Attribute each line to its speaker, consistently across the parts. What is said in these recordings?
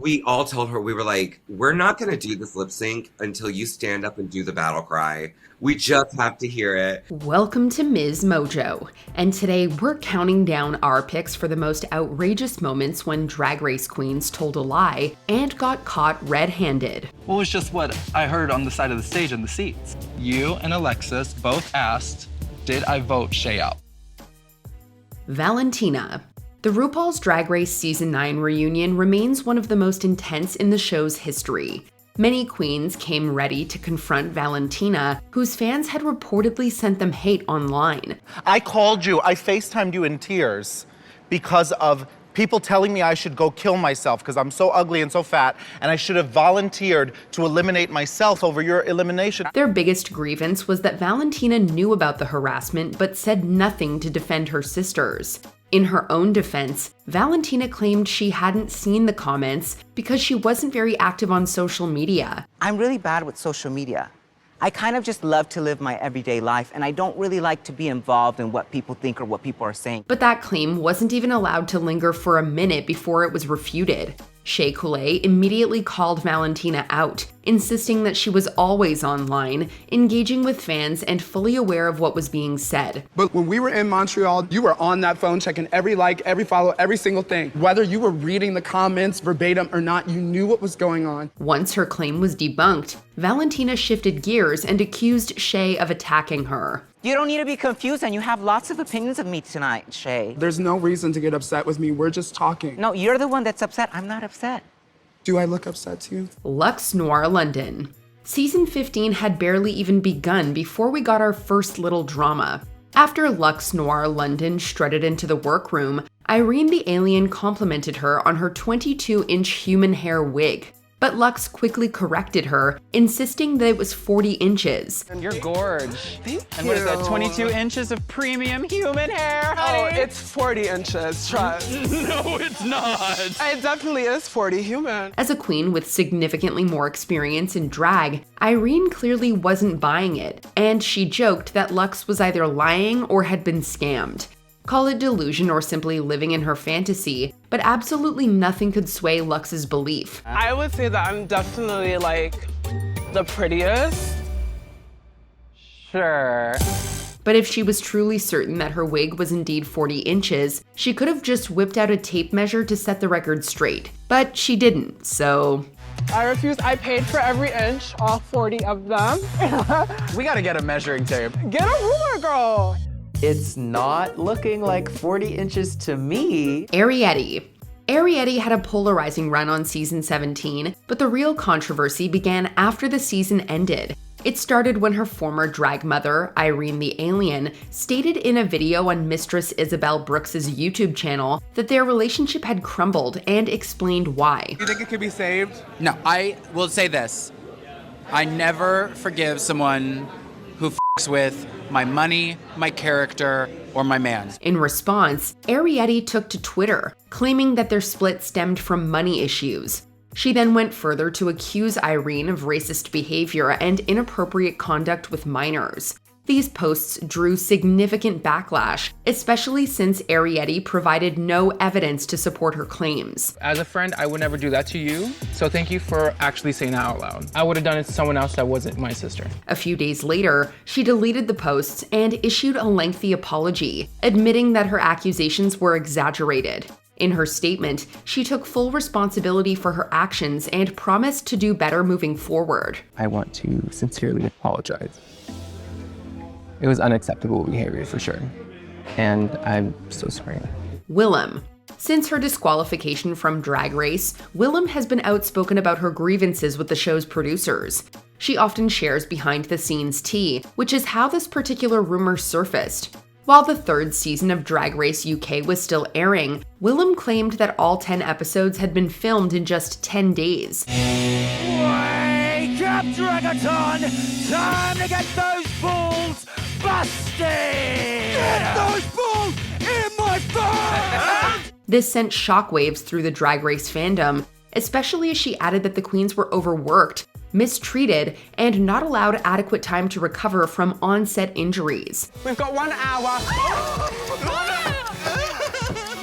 Speaker 1: We all told her, we were like, we're not going to do this lip sync until you stand up and do the battle cry. We just have to hear it.
Speaker 2: Welcome to MsMojo, and today we're counting down our picks for the most outrageous moments when Drag Race queens told a lie and got caught red-handed.
Speaker 3: Well, it's just what I heard on the side of the stage in the seats. You and Alexis both asked, did I vote Shay out?
Speaker 2: Valentina. The RuPaul's Drag Race Season 9 reunion remains one of the most intense in the show's history. Many queens came ready to confront Valentina, whose fans had reportedly sent them hate online.
Speaker 4: I called you, I FaceTimed you in tears because of people telling me I should go kill myself because I'm so ugly and so fat, and I should have volunteered to eliminate myself over your elimination.
Speaker 2: Their biggest grievance was that Valentina knew about the harassment but said nothing to defend her sisters. In her own defense, Valentina claimed she hadn't seen the comments because she wasn't very active on social media.
Speaker 5: I'm really bad with social media. I kind of just love to live my everyday life, and I don't really like to be involved in what people think or what people are saying.
Speaker 2: But that claim wasn't even allowed to linger for a minute before it was refuted. Shea Coulee immediately called Valentina out, insisting that she was always online, engaging with fans and fully aware of what was being said.
Speaker 6: But when we were in Montreal, you were on that phone checking every like, every follow, every single thing. Whether you were reading the comments verbatim or not, you knew what was going on.
Speaker 2: Once her claim was debunked, Valentina shifted gears and accused Shea of attacking her.
Speaker 5: You don't need to be confused, and you have lots of opinions of me tonight, Shay.
Speaker 6: There's no reason to get upset with me. We're just talking.
Speaker 5: No, you're the one that's upset. I'm not upset.
Speaker 6: Do I look upset to you?
Speaker 2: Luxe Noir London. Season 15 had barely even begun before we got our first little drama. After Luxe Noir London strutted into the workroom, Irene the Alien complimented her on her 22-inch human hair wig. But Luxe quickly corrected her, insisting that it was 40 inches.
Speaker 3: And you're gorge.
Speaker 6: Thank
Speaker 3: And
Speaker 6: you.
Speaker 3: what is that, 22 inches of premium human hair, honey?
Speaker 6: Oh, it's 40 inches, trust.
Speaker 3: No, it's not.
Speaker 6: It definitely is 40 human.
Speaker 2: As a queen with significantly more experience in drag, Irene clearly wasn't buying it, and she joked that Luxe was either lying or had been scammed. Call it delusion or simply living in her fantasy, but absolutely nothing could sway Luxe's belief.
Speaker 6: I would say that I'm definitely like the prettiest.
Speaker 3: Sure.
Speaker 2: But if she was truly certain that her wig was indeed 40 inches, she could have just whipped out a tape measure to set the record straight. But she didn't, so...
Speaker 6: I refuse. I paid for every inch, all 40 of them.
Speaker 3: We gotta get a measuring tape.
Speaker 6: Get a ruler, girl.
Speaker 7: It's not looking like 40 inches to me.
Speaker 2: Arrietty. Arrietty had a polarizing run on season 17, but the real controversy began after the season ended. It started when her former drag mother, Irene the Alien, stated in a video on Mistress Isabel Brooks's YouTube channel that their relationship had crumbled and explained why.
Speaker 6: You think it could be saved?
Speaker 8: No, I will say this. I never forgive someone who f***s with my money, my character, or my man.
Speaker 2: In response, Arrietty took to Twitter, claiming that their split stemmed from money issues. She then went further to accuse Irene of racist behavior and inappropriate conduct with minors. These posts drew significant backlash, especially since Arrietty provided no evidence to support her claims.
Speaker 9: As a friend, I would never do that to you, so thank you for actually saying that out loud. I would have done it to someone else that wasn't my sister.
Speaker 2: A few days later, she deleted the posts and issued a lengthy apology, admitting that her accusations were exaggerated. In her statement, she took full responsibility for her actions and promised to do better moving forward.
Speaker 7: I want to sincerely apologize. It was unacceptable behavior for sure, and I'm so sorry.
Speaker 2: Willem. Since her disqualification from Drag Race, Willem has been outspoken about her grievances with the show's producers. She often shares behind-the-scenes tea, which is how this particular rumor surfaced. While the third season of Drag Race UK was still airing, Willem claimed that all 10 episodes had been filmed in just 10 days.
Speaker 10: Wake up, Dragaton! Time to get those balls busted! Get those balls in my face!
Speaker 2: This sent shockwaves through the Drag Race fandom, especially as she added that the queens were overworked, mistreated, and not allowed adequate time to recover from onset injuries.
Speaker 6: We've got 1 hour.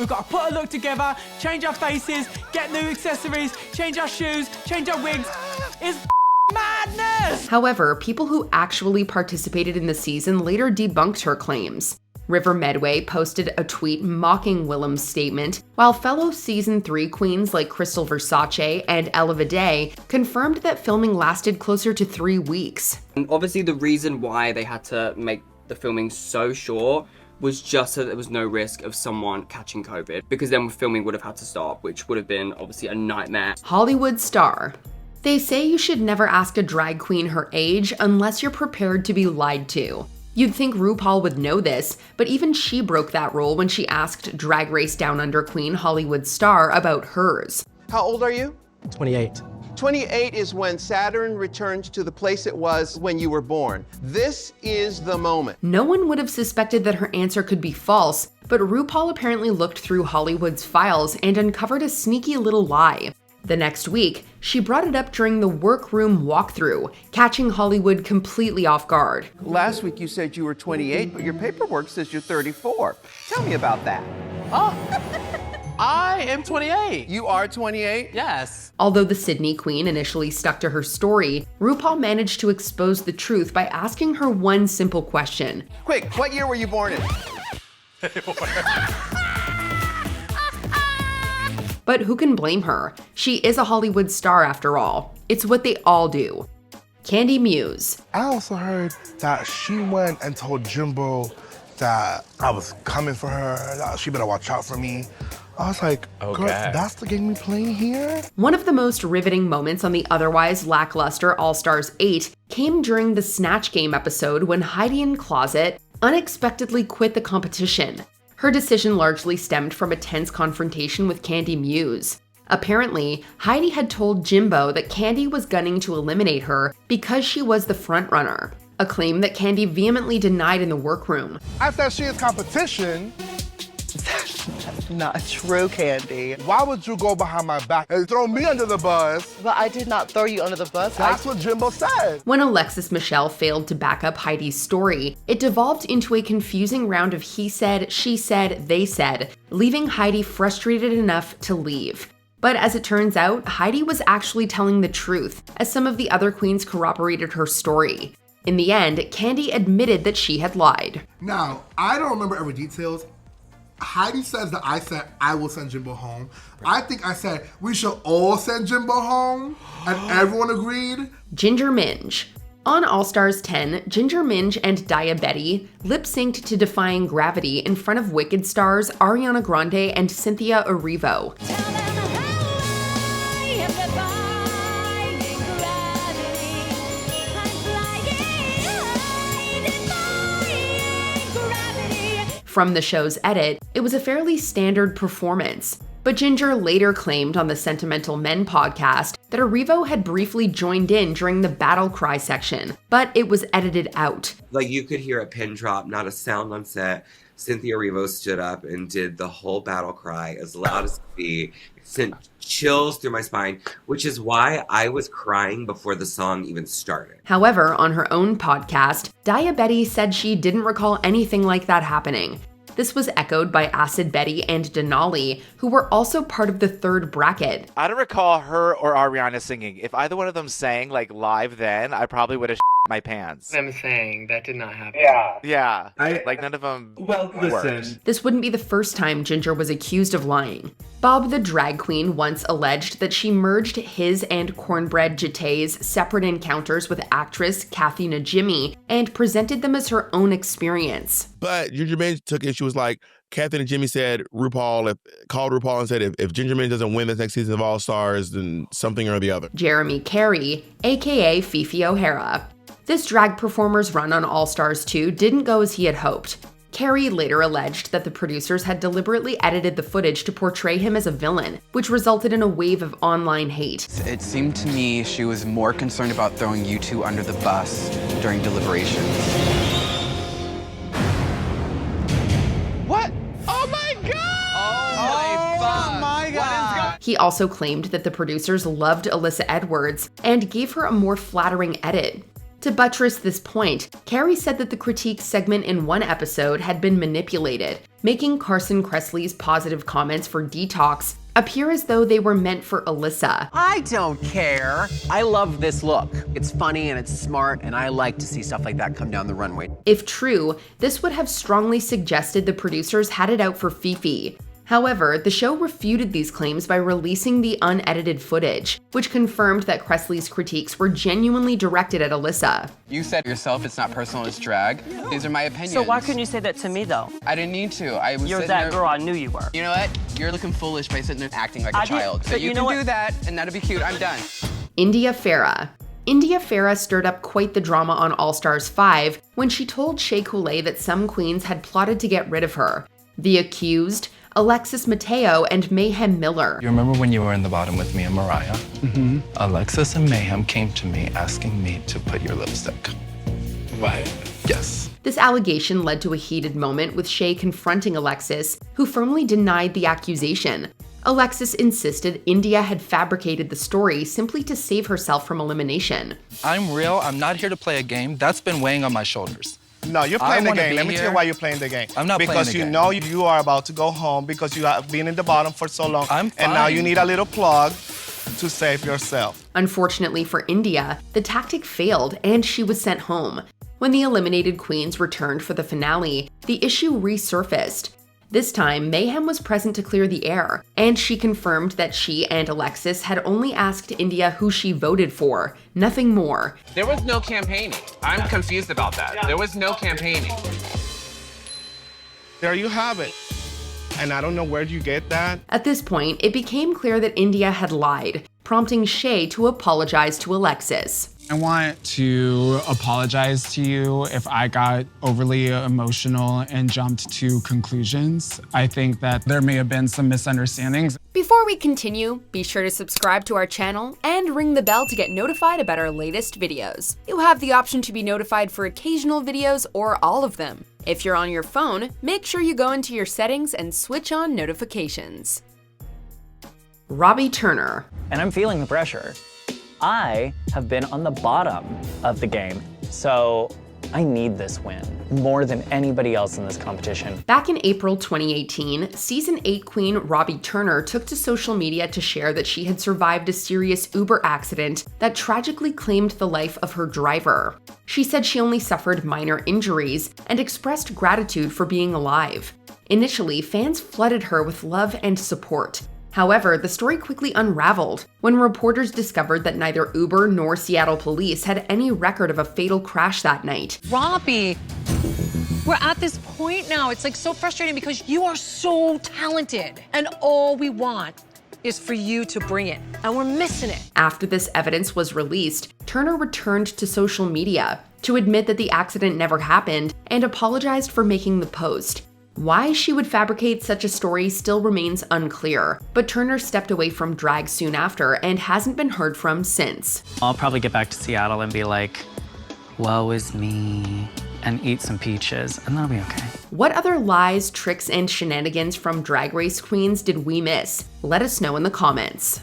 Speaker 10: We've got to put a look together, change our faces, get new accessories, change our shoes, change our wigs. It's madness!
Speaker 2: However, people who actually participated in the season later debunked her claims. River Medway posted a tweet mocking Willem's statement, while fellow Season 3 queens like Crystal Versace and Ella Vidae confirmed that filming lasted closer to 3 weeks.
Speaker 11: And obviously the reason why they had to make the filming so short was just so there was no risk of someone catching COVID, because then filming would have had to stop, which would have been obviously a nightmare.
Speaker 2: Hollywood star. They say you should never ask a drag queen her age unless you're prepared to be lied to. You'd think RuPaul would know this, but even she broke that rule when she asked Drag Race Down Under queen Hollywood star about hers.
Speaker 12: How old are you?
Speaker 13: 28.
Speaker 12: 28 is when Saturn returns to the place it was when you were born. This is the moment.
Speaker 2: No one would have suspected that her answer could be false, but RuPaul apparently looked through Hollywood's files and uncovered a sneaky little lie. The next week, she brought it up during the workroom walkthrough, catching Hollywood completely off guard.
Speaker 12: Last week you said you were 28, but your paperwork says you're 34. Tell me about that.
Speaker 13: Oh, I am 28.
Speaker 12: You are 28?
Speaker 13: Yes.
Speaker 2: Although the Sydney queen initially stuck to her story, RuPaul managed to expose the truth by asking her one simple question.
Speaker 12: Quick, what year were you born in?
Speaker 2: But who can blame her? She is a Hollywood star after all. It's what they all do. Candy Muse.
Speaker 14: I also heard that she went and told Jimbo that I was coming for her, that she better watch out for me. I was like, girl, that's the game we playing here?
Speaker 2: One of the most riveting moments on the otherwise lackluster All-Stars 8 came during the Snatch Game episode when Heidi N Closet unexpectedly quit the competition. Her decision largely stemmed from a tense confrontation with Candy Muse. Apparently, Heidi had told Jimbo that Candy was gunning to eliminate her because she was the frontrunner, a claim that Candy vehemently denied in the workroom.
Speaker 14: I said she is competition.
Speaker 15: That's not true, Candy.
Speaker 14: Why would you go behind my back and throw me under the bus?
Speaker 15: But I did not throw you under the bus.
Speaker 14: That's what Jimbo said.
Speaker 2: When Alexis Michelle failed to back up Heidi's story, it devolved into a confusing round of he said, she said, they said, leaving Heidi frustrated enough to leave. But as it turns out, Heidi was actually telling the truth, as some of the other queens corroborated her story. In the end, Candy admitted that she had lied.
Speaker 14: Now, I don't remember every details. Heidi says that I said I will send Jimbo home. I think I said we should all send Jimbo home, and everyone agreed.
Speaker 2: Ginger Minj. On All Stars 10, Ginger Minj and Daya Betty lip-synced to Defying Gravity in front of Wicked stars Ariana Grande and Cynthia Erivo. From the show's edit, it was a fairly standard performance. But Ginger later claimed on the Sentimental Men podcast that Erivo had briefly joined in during the battle cry section, but it was edited out.
Speaker 1: Like, you could hear a pin drop, not a sound on set. Cynthia Erivo stood up and did the whole battle cry as loud as could be. It sent chills through my spine, which is why I was crying before the song even started.
Speaker 2: However, on her own podcast, Daya Betty said she didn't recall anything like that happening. This was echoed by Acid Betty and Denali, who were also part of the third bracket.
Speaker 16: I don't recall her or Ariana singing. If either one of them sang like live then, I probably would have my pants.
Speaker 7: I'm saying that did not happen.
Speaker 16: Yeah. Like none of them worked.
Speaker 2: This wouldn't be the first time Ginger was accused of lying. Bob the drag queen once alleged that she merged his and Cornbread Jete's separate encounters with actress Kathy Najimy and presented them as her own experience.
Speaker 17: But Ginger Minj took it. She was like, Kathy and Jimmy said called RuPaul and said if Ginger Minj doesn't win this next season of All Stars, then something or the other.
Speaker 2: Jeremy Carey, aka Fifi O'Hara. This drag performer's run on All Stars 2 didn't go as he had hoped. Carey later alleged that the producers had deliberately edited the footage to portray him as a villain, which resulted in a wave of online hate.
Speaker 18: It seemed to me she was more concerned about throwing you two under the bus during deliberations.
Speaker 16: What? Oh my god!
Speaker 18: Oh my god!
Speaker 2: He also claimed that the producers loved Alyssa Edwards and gave her a more flattering edit. To buttress this point, Carey said that the critique segment in one episode had been manipulated, making Carson Kressley's positive comments for Detox appear as though they were meant for Alyssa.
Speaker 19: I don't care. I love this look. It's funny and it's smart, and I like to see stuff like that come down the runway.
Speaker 2: If true, this would have strongly suggested the producers had it out for Fifi. However, the show refuted these claims by releasing the unedited footage, which confirmed that Kressley's critiques were genuinely directed at Alyssa.
Speaker 18: You said yourself it's not personal, it's drag. These are my opinions.
Speaker 20: So why couldn't you say that to me, though?
Speaker 18: I didn't need to. I was
Speaker 20: You're
Speaker 18: sitting
Speaker 20: that
Speaker 18: there.
Speaker 20: girl I knew you were.
Speaker 18: You know what? You're looking foolish by sitting there acting like a
Speaker 20: I did,
Speaker 18: child. So
Speaker 20: but
Speaker 18: you
Speaker 20: you know
Speaker 18: can
Speaker 20: what?
Speaker 18: do that, and that'll be cute. I'm done.
Speaker 2: India Farah. India Farah stirred up quite the drama on All Stars 5 when she told Shea Coulee that some queens had plotted to get rid of her. The accused, Alexis Mateo and Mayhem Miller.
Speaker 3: You remember when you were in the bottom with me and Mariah? Mm-hmm. Alexis and Mayhem came to me asking me to put your lipstick. Right. Yes.
Speaker 2: This allegation led to a heated moment with Shea confronting Alexis, who firmly denied the accusation. Alexis insisted India had fabricated the story simply to save herself from elimination.
Speaker 3: I'm real. I'm not here to play a game. That's been weighing on my shoulders.
Speaker 4: No, you're playing the game. Let me tell you why you're playing the game.
Speaker 3: I'm not playing the game.
Speaker 4: Because you know you are about to go home because you have been in the bottom for so long.
Speaker 3: I'm fine.
Speaker 4: And now you need a little plug to save yourself.
Speaker 2: Unfortunately for India, the tactic failed and she was sent home. When the eliminated queens returned for the finale, the issue resurfaced. This time, Mayhem was present to clear the air, and she confirmed that she and Alexis had only asked India who she voted for, nothing more.
Speaker 19: There was no campaigning. I'm confused about that. There was no campaigning.
Speaker 14: There you have it. And I don't know where you get that.
Speaker 2: At this point, it became clear that India had lied, prompting Shea to apologize to Alexis.
Speaker 6: I want to apologize to you if I got overly emotional and jumped to conclusions. I think that there may have been some misunderstandings.
Speaker 21: Before we continue, be sure to subscribe to our channel and ring the bell to get notified about our latest videos. You have the option to be notified for occasional videos or all of them. If you're on your phone, make sure you go into your settings and switch on notifications.
Speaker 2: Robbie Turner.
Speaker 22: And I'm feeling the pressure. I have been on the bottom of the game, so I need this win more than anybody else in this competition.
Speaker 2: Back in April 2018, Season 8 queen Robbie Turner took to social media to share that she had survived a serious Uber accident that tragically claimed the life of her driver. She said she only suffered minor injuries and expressed gratitude for being alive. Initially, fans flooded her with love and support. However, the story quickly unraveled when reporters discovered that neither Uber nor Seattle police had any record of a fatal crash that night.
Speaker 23: Robbie, we're at this point now. It's like so frustrating because you are so talented and all we want is for you to bring it, and we're missing it.
Speaker 2: After this evidence was released, Turner returned to social media to admit that the accident never happened and apologized for making the post. Why she would fabricate such a story still remains unclear, but Turner stepped away from drag soon after and hasn't been heard from since.
Speaker 24: I'll probably get back to Seattle and be like, woe is me, and eat some peaches, and that'll be okay.
Speaker 2: What other lies, tricks, and shenanigans from Drag Race queens did we miss? Let us know in the comments.